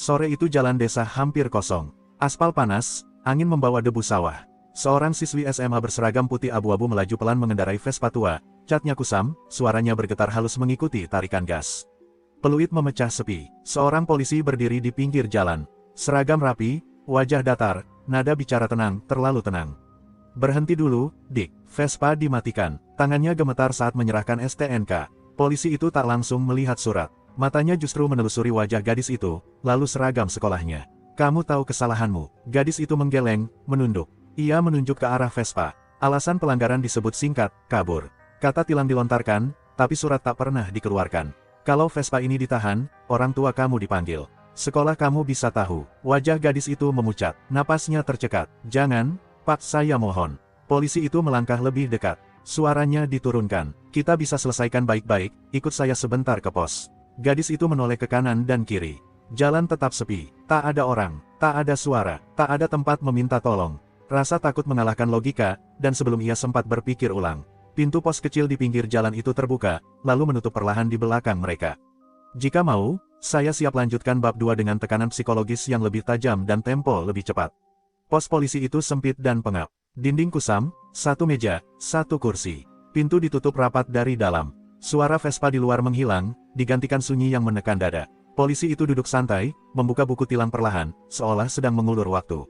Sore itu jalan desa hampir kosong. Aspal panas, angin membawa debu sawah. Seorang siswi SMA berseragam putih abu-abu melaju pelan mengendarai Vespa tua. Catnya kusam, suaranya bergetar halus mengikuti tarikan gas. Peluit memecah sepi. Seorang polisi berdiri di pinggir jalan. Seragam rapi, wajah datar, nada bicara tenang, terlalu tenang. Berhenti dulu, Dik. Vespa dimatikan. Tangannya gemetar saat menyerahkan STNK. Polisi itu tak langsung melihat surat. Matanya justru menelusuri wajah gadis itu, lalu seragam sekolahnya. Kamu tahu kesalahanmu. Gadis itu menggeleng, menunduk. Ia menunjuk ke arah Vespa. Alasan pelanggaran disebut singkat, kabur. Kata tilang dilontarkan, tapi surat tak pernah dikeluarkan. Kalau Vespa ini ditahan, orang tua kamu dipanggil. Sekolah kamu bisa tahu. Wajah gadis itu memucat, napasnya tercekat. Jangan, Pak, saya mohon. Polisi itu melangkah lebih dekat. Suaranya diturunkan. Kita bisa selesaikan baik-baik, ikut saya sebentar ke pos. Gadis itu menoleh ke kanan dan kiri. Jalan tetap sepi. Tak ada orang, tak ada suara, tak ada tempat meminta tolong. Rasa takut mengalahkan logika, dan sebelum ia sempat berpikir ulang, pintu pos kecil di pinggir jalan itu terbuka, lalu menutup perlahan di belakang mereka. Jika mau, saya siap lanjutkan bab 2 dengan tekanan psikologis yang lebih tajam dan tempo lebih cepat. Pos polisi itu sempit dan pengap. Dinding kusam, satu meja, satu kursi. Pintu ditutup rapat dari dalam. Suara Vespa di luar menghilang, digantikan sunyi yang menekan dada. Polisi itu duduk santai, membuka buku tilang perlahan, seolah sedang mengulur waktu.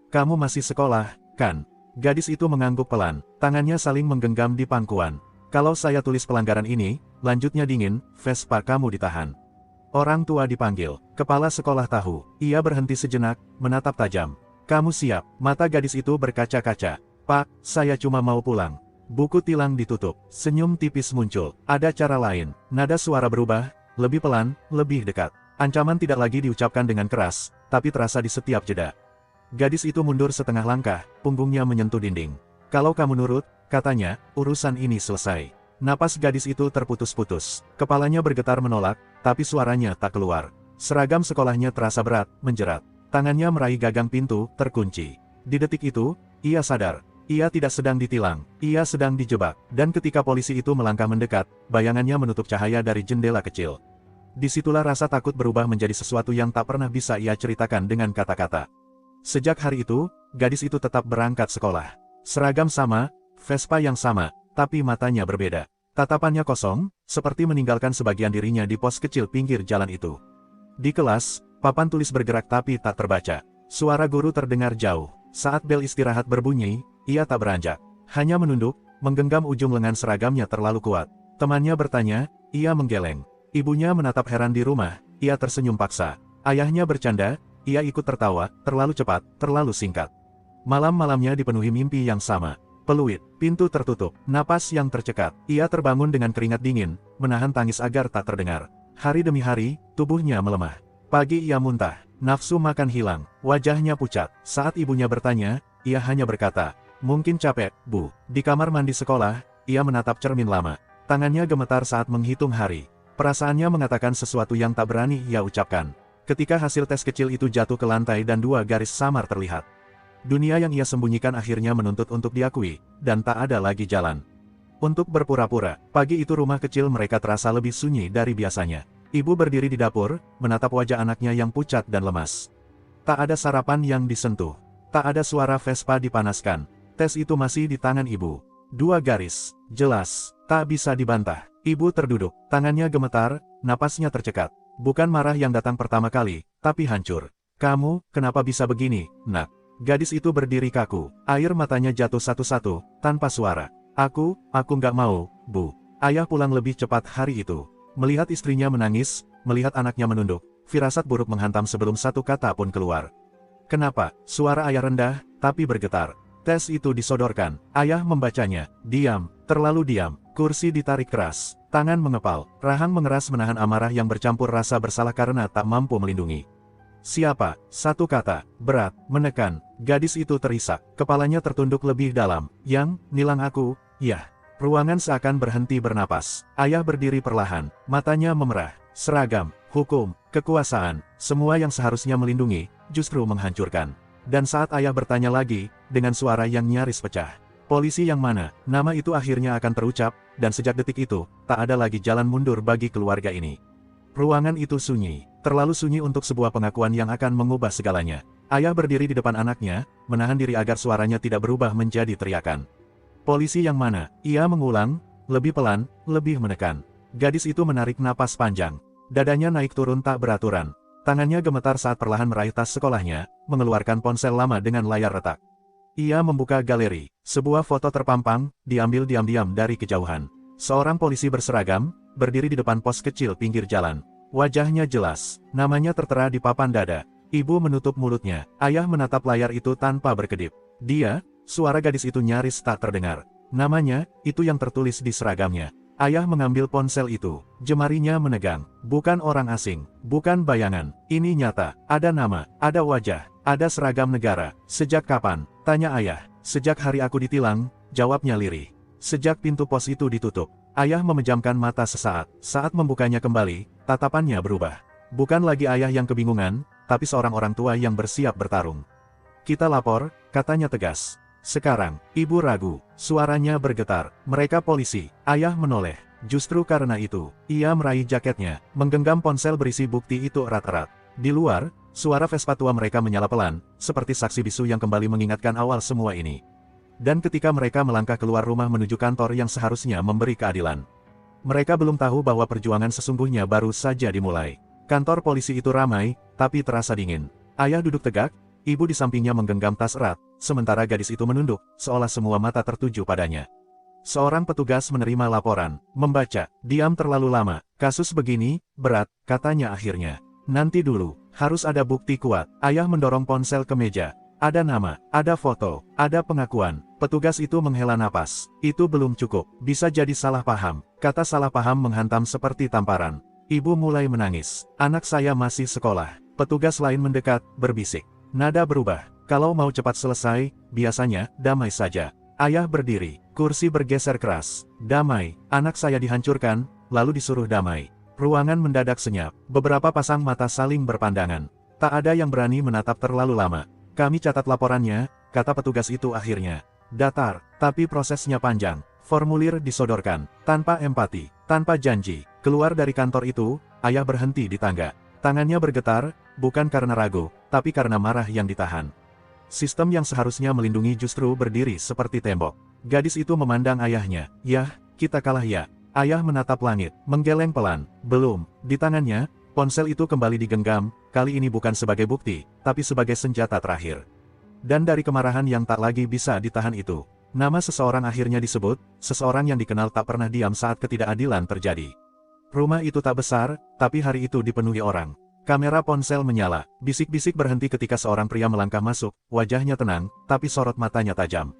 Kamu masih sekolah, kan? Gadis itu mengangguk pelan, tangannya saling menggenggam di pangkuan. Kalau saya tulis pelanggaran ini, lanjutnya dingin, Vespa kamu ditahan. Orang tua dipanggil, kepala sekolah tahu. Ia berhenti sejenak, menatap tajam. Kamu siap? Mata gadis itu berkaca-kaca. Pak, saya cuma mau pulang. Buku tilang ditutup, senyum tipis muncul. Ada cara lain. Nada suara berubah, lebih pelan, lebih dekat. Ancaman tidak lagi diucapkan dengan keras, tapi terasa di setiap jeda. Gadis itu mundur setengah langkah, punggungnya menyentuh dinding. Kalau kamu nurut, katanya, urusan ini selesai. Napas gadis itu terputus-putus. Kepalanya bergetar menolak, tapi suaranya tak keluar. Seragam sekolahnya terasa berat, menjerat. Tangannya meraih gagang pintu, terkunci. Di detik itu, ia sadar. Ia tidak sedang ditilang, ia sedang dijebak. Dan ketika polisi itu melangkah mendekat, bayangannya menutup cahaya dari jendela kecil. Disitulah rasa takut berubah menjadi sesuatu yang tak pernah bisa ia ceritakan dengan kata-kata. Sejak hari itu, gadis itu tetap berangkat sekolah. Seragam sama, Vespa yang sama, tapi matanya berbeda. Tatapannya kosong, seperti meninggalkan sebagian dirinya di pos kecil pinggir jalan itu. Di kelas, papan tulis bergerak tapi tak terbaca. Suara guru terdengar jauh. Saat bel istirahat berbunyi, ia tak beranjak. Hanya menunduk, menggenggam ujung lengan seragamnya terlalu kuat. Temannya bertanya, ia menggeleng. Ibunya menatap heran di rumah, ia tersenyum paksa. Ayahnya bercanda, ia ikut tertawa, terlalu cepat, terlalu singkat. Malam-malamnya dipenuhi mimpi yang sama. Peluit, pintu tertutup, napas yang tercekat. Ia terbangun dengan keringat dingin, menahan tangis agar tak terdengar. Hari demi hari, tubuhnya melemah. Pagi ia muntah, nafsu makan hilang, wajahnya pucat. Saat ibunya bertanya, ia hanya berkata, mungkin capek, Bu. Di kamar mandi sekolah, ia menatap cermin lama. Tangannya gemetar saat menghitung hari. Perasaannya mengatakan sesuatu yang tak berani ia ucapkan. Ketika hasil tes kecil itu jatuh ke lantai dan 2 garis samar terlihat. Dunia yang ia sembunyikan akhirnya menuntut untuk diakui, dan tak ada lagi jalan untuk berpura-pura. Pagi itu rumah kecil mereka terasa lebih sunyi dari biasanya. Ibu berdiri di dapur, menatap wajah anaknya yang pucat dan lemas. Tak ada sarapan yang disentuh. Tak ada suara Vespa dipanaskan. Tes itu masih di tangan ibu. 2 garis, jelas, tak bisa dibantah. Ibu terduduk, tangannya gemetar, napasnya tercekat. Bukan marah yang datang pertama kali, tapi hancur. Kamu, kenapa bisa begini, Nak? Gadis itu berdiri kaku, air matanya jatuh satu-satu, tanpa suara. Aku nggak mau, Bu. Ayah pulang lebih cepat hari itu. Melihat istrinya menangis, melihat anaknya menunduk, firasat buruk menghantam sebelum satu kata pun keluar. Kenapa? Suara ayah rendah, tapi bergetar. Tes itu disodorkan. Ayah membacanya. Diam, terlalu diam. Kursi ditarik keras. Tangan mengepal. Rahang mengeras menahan amarah yang bercampur rasa bersalah karena tak mampu melindungi. Siapa? Satu kata. Berat, menekan. Gadis itu terisak. Kepalanya tertunduk lebih dalam. Yang, nilang aku, yah. Ruangan seakan berhenti bernapas. Ayah berdiri perlahan. Matanya memerah. Seragam, hukum, kekuasaan, semua yang seharusnya melindungi, justru menghancurkan. Dan saat ayah bertanya lagi, dengan suara yang nyaris pecah. Polisi yang mana? Nama itu akhirnya akan terucap, dan sejak detik itu, tak ada lagi jalan mundur bagi keluarga ini. Ruangan itu sunyi, terlalu sunyi untuk sebuah pengakuan yang akan mengubah segalanya. Ayah berdiri di depan anaknya, menahan diri agar suaranya tidak berubah menjadi teriakan. Polisi yang mana? Ia mengulang, lebih pelan, lebih menekan. Gadis itu menarik napas panjang. Dadanya naik turun tak beraturan. Tangannya gemetar saat perlahan meraih tas sekolahnya, mengeluarkan ponsel lama dengan layar retak. Ia membuka galeri. Sebuah foto terpampang, diambil diam-diam dari kejauhan. Seorang polisi berseragam, berdiri di depan pos kecil pinggir jalan. Wajahnya jelas, namanya tertera di papan dada. Ibu menutup mulutnya, ayah menatap layar itu tanpa berkedip. Dia, suara gadis itu nyaris tak terdengar. Namanya, itu yang tertulis di seragamnya. Ayah mengambil ponsel itu, jemarinya menegang. Bukan orang asing, bukan bayangan, ini nyata. Ada nama, ada wajah, ada seragam negara. Sejak kapan? Tanya ayah. Sejak hari aku ditilang, jawabnya lirih. Sejak pintu pos itu ditutup, ayah memejamkan mata sesaat. Saat membukanya kembali, tatapannya berubah. Bukan lagi ayah yang kebingungan, tapi seorang orang tua yang bersiap bertarung. Kita lapor, katanya tegas. Sekarang, ibu ragu, suaranya bergetar. Mereka polisi, ayah menoleh. Justru karena itu, ia meraih jaketnya, menggenggam ponsel berisi bukti itu erat-erat. Di luar, suara Vespa tua mereka menyala pelan, seperti saksi bisu yang kembali mengingatkan awal semua ini. Dan ketika mereka melangkah keluar rumah menuju kantor yang seharusnya memberi keadilan, mereka belum tahu bahwa perjuangan sesungguhnya baru saja dimulai. Kantor polisi itu ramai, tapi terasa dingin. Ayah duduk tegak, ibu di sampingnya menggenggam tas erat, sementara gadis itu menunduk, seolah semua mata tertuju padanya. Seorang petugas menerima laporan, membaca, diam terlalu lama, kasus begini, berat, katanya akhirnya. Nanti dulu, harus ada bukti kuat. Ayah mendorong ponsel ke meja. Ada nama, ada foto, ada pengakuan. Petugas itu menghela napas. Itu belum cukup, bisa jadi salah paham. Kata salah paham menghantam seperti tamparan. Ibu mulai menangis. Anak saya masih sekolah. Petugas lain mendekat, berbisik. Nada berubah. Kalau mau cepat selesai, biasanya, damai saja. Ayah berdiri, kursi bergeser keras. Damai, anak saya dihancurkan, lalu disuruh damai. Ruangan mendadak senyap. Beberapa pasang mata saling berpandangan. Tak ada yang berani menatap terlalu lama. Kami catat laporannya, kata petugas itu akhirnya. Datar, tapi prosesnya panjang. Formulir disodorkan, tanpa empati, tanpa janji. Keluar dari kantor itu, ayah berhenti di tangga. Tangannya bergetar, bukan karena ragu, tapi karena marah yang ditahan. Sistem yang seharusnya melindungi justru berdiri seperti tembok. Gadis itu memandang ayahnya. Yah, kita kalah ya. Ayah menatap langit, menggeleng pelan. Belum, di tangannya, ponsel itu kembali digenggam, kali ini bukan sebagai bukti, tapi sebagai senjata terakhir. Dan dari kemarahan yang tak lagi bisa ditahan itu, nama seseorang akhirnya disebut, seseorang yang dikenal tak pernah diam saat ketidakadilan terjadi. Rumah itu tak besar, tapi hari itu dipenuhi orang. Kamera ponsel menyala, bisik-bisik berhenti ketika seorang pria melangkah masuk, wajahnya tenang, tapi sorot matanya tajam.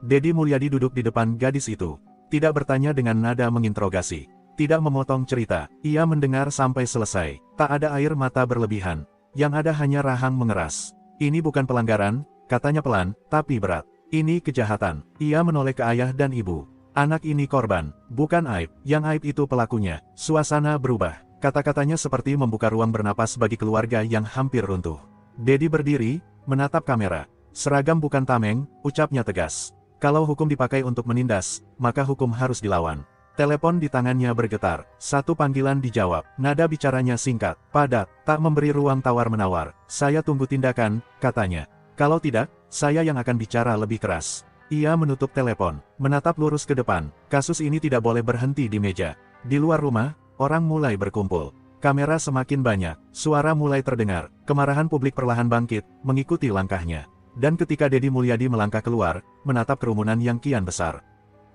Dedi Mulyadi duduk di depan gadis itu. Tidak bertanya dengan nada menginterogasi. Tidak memotong cerita, ia mendengar sampai selesai. Tak ada air mata berlebihan. Yang ada hanya rahang mengeras. Ini bukan pelanggaran, katanya pelan, tapi berat. Ini kejahatan. Ia menoleh ke ayah dan ibu. Anak ini korban, bukan aib. Yang aib itu pelakunya. Suasana berubah. Kata-katanya seperti membuka ruang bernapas bagi keluarga yang hampir runtuh. Dedi berdiri, menatap kamera. Seragam bukan tameng, ucapnya tegas. Kalau hukum dipakai untuk menindas, maka hukum harus dilawan. Telepon di tangannya bergetar. Satu panggilan dijawab. Nada bicaranya singkat, padat, tak memberi ruang tawar-menawar. Saya tunggu tindakan, katanya. Kalau tidak, saya yang akan bicara lebih keras. Ia menutup telepon, menatap lurus ke depan. Kasus ini tidak boleh berhenti di meja. Di luar rumah, orang mulai berkumpul. Kamera semakin banyak, suara mulai terdengar. Kemarahan publik perlahan bangkit, mengikuti langkahnya. Dan ketika Dedi Mulyadi melangkah keluar, menatap kerumunan yang kian besar.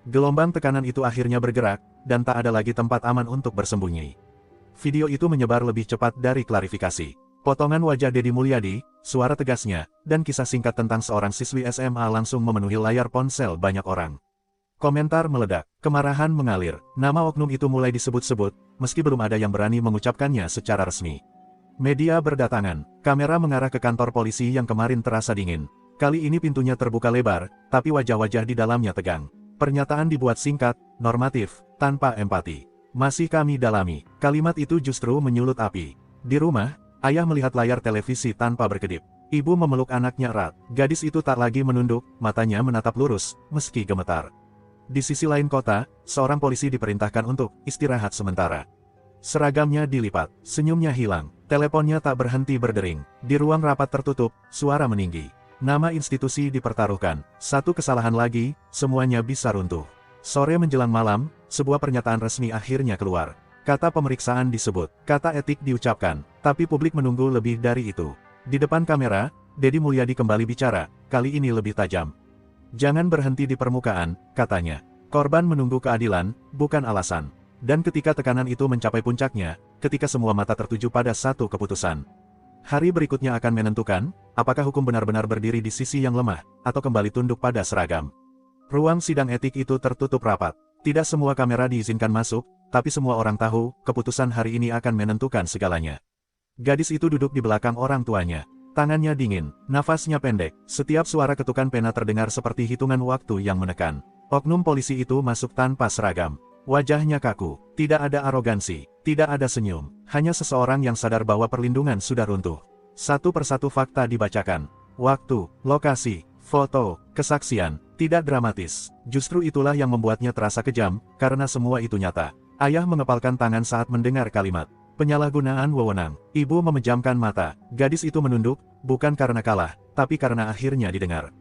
Gelombang tekanan itu akhirnya bergerak, dan tak ada lagi tempat aman untuk bersembunyi. Video itu menyebar lebih cepat dari klarifikasi. Potongan wajah Dedi Mulyadi, suara tegasnya, dan kisah singkat tentang seorang siswi SMA langsung memenuhi layar ponsel banyak orang. Komentar meledak, kemarahan mengalir, nama oknum itu mulai disebut-sebut, meski belum ada yang berani mengucapkannya secara resmi. Media berdatangan, kamera mengarah ke kantor polisi yang kemarin terasa dingin. Kali ini pintunya terbuka lebar, tapi wajah-wajah di dalamnya tegang. Pernyataan dibuat singkat, normatif, tanpa empati. Masih kami dalami, kalimat itu justru menyulut api. Di rumah, ayah melihat layar televisi tanpa berkedip. Ibu memeluk anaknya erat, gadis itu tak lagi menunduk, matanya menatap lurus, meski gemetar. Di sisi lain kota, seorang polisi diperintahkan untuk istirahat sementara. Seragamnya dilipat, senyumnya hilang, teleponnya tak berhenti berdering. Di ruang rapat tertutup, suara meninggi. Nama institusi dipertaruhkan, satu kesalahan lagi, semuanya bisa runtuh. Sore menjelang malam, sebuah pernyataan resmi akhirnya keluar. Kata pemeriksaan disebut, kata etik diucapkan, tapi publik menunggu lebih dari itu. Di depan kamera, Deddy Mulyadi kembali bicara, kali ini lebih tajam. Jangan berhenti di permukaan, katanya. Korban menunggu keadilan, bukan alasan. Dan ketika tekanan itu mencapai puncaknya, ketika semua mata tertuju pada satu keputusan. Hari berikutnya akan menentukan, apakah hukum benar-benar berdiri di sisi yang lemah, atau kembali tunduk pada seragam. Ruang sidang etik itu tertutup rapat. Tidak semua kamera diizinkan masuk, tapi semua orang tahu, keputusan hari ini akan menentukan segalanya. Gadis itu duduk di belakang orang tuanya. Tangannya dingin, nafasnya pendek, setiap suara ketukan pena terdengar seperti hitungan waktu yang menekan. Oknum polisi itu masuk tanpa seragam. Wajahnya kaku, tidak ada arogansi, tidak ada senyum, hanya seseorang yang sadar bahwa perlindungan sudah runtuh. Satu persatu fakta dibacakan. Waktu, lokasi, foto, kesaksian, tidak dramatis. Justru itulah yang membuatnya terasa kejam, karena semua itu nyata. Ayah mengepalkan tangan saat mendengar kalimat penyalahgunaan wewenang. Ibu memejamkan mata. Gadis itu menunduk, bukan karena kalah, tapi karena akhirnya didengar.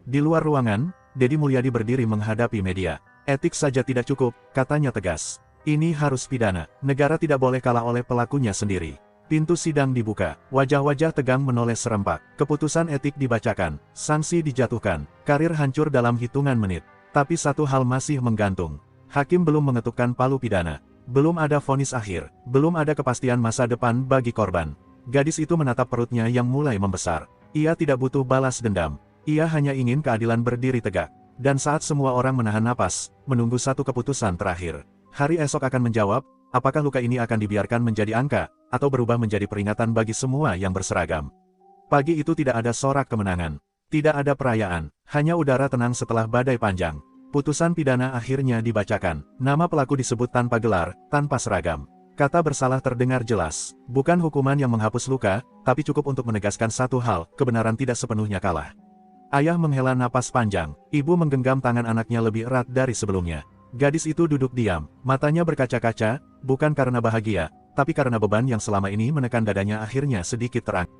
Di luar ruangan, Deddy Mulyadi berdiri menghadapi media. Etik saja tidak cukup, katanya tegas. Ini harus pidana. Negara tidak boleh kalah oleh pelakunya sendiri. Pintu sidang dibuka, wajah-wajah tegang menoleh serempak. Keputusan etik dibacakan, sanksi dijatuhkan, karir hancur dalam hitungan menit. Tapi satu hal masih menggantung. Hakim belum mengetukkan palu pidana. Belum ada vonis akhir, belum ada kepastian masa depan bagi korban. Gadis itu menatap perutnya yang mulai membesar. Ia tidak butuh balas dendam. Ia hanya ingin keadilan berdiri tegak. Dan saat semua orang menahan napas, menunggu satu keputusan terakhir. Hari esok akan menjawab, apakah luka ini akan dibiarkan menjadi angka, atau berubah menjadi peringatan bagi semua yang berseragam. Pagi itu tidak ada sorak kemenangan. Tidak ada perayaan, hanya udara tenang setelah badai panjang. Putusan pidana akhirnya dibacakan. Nama pelaku disebut tanpa gelar, tanpa seragam. Kata bersalah terdengar jelas. Bukan hukuman yang menghapus luka, tapi cukup untuk menegaskan satu hal, kebenaran tidak sepenuhnya kalah. Ayah menghela napas panjang, ibu menggenggam tangan anaknya lebih erat dari sebelumnya. Gadis itu duduk diam, matanya berkaca-kaca, bukan karena bahagia, tapi karena beban yang selama ini menekan dadanya akhirnya sedikit terangkat.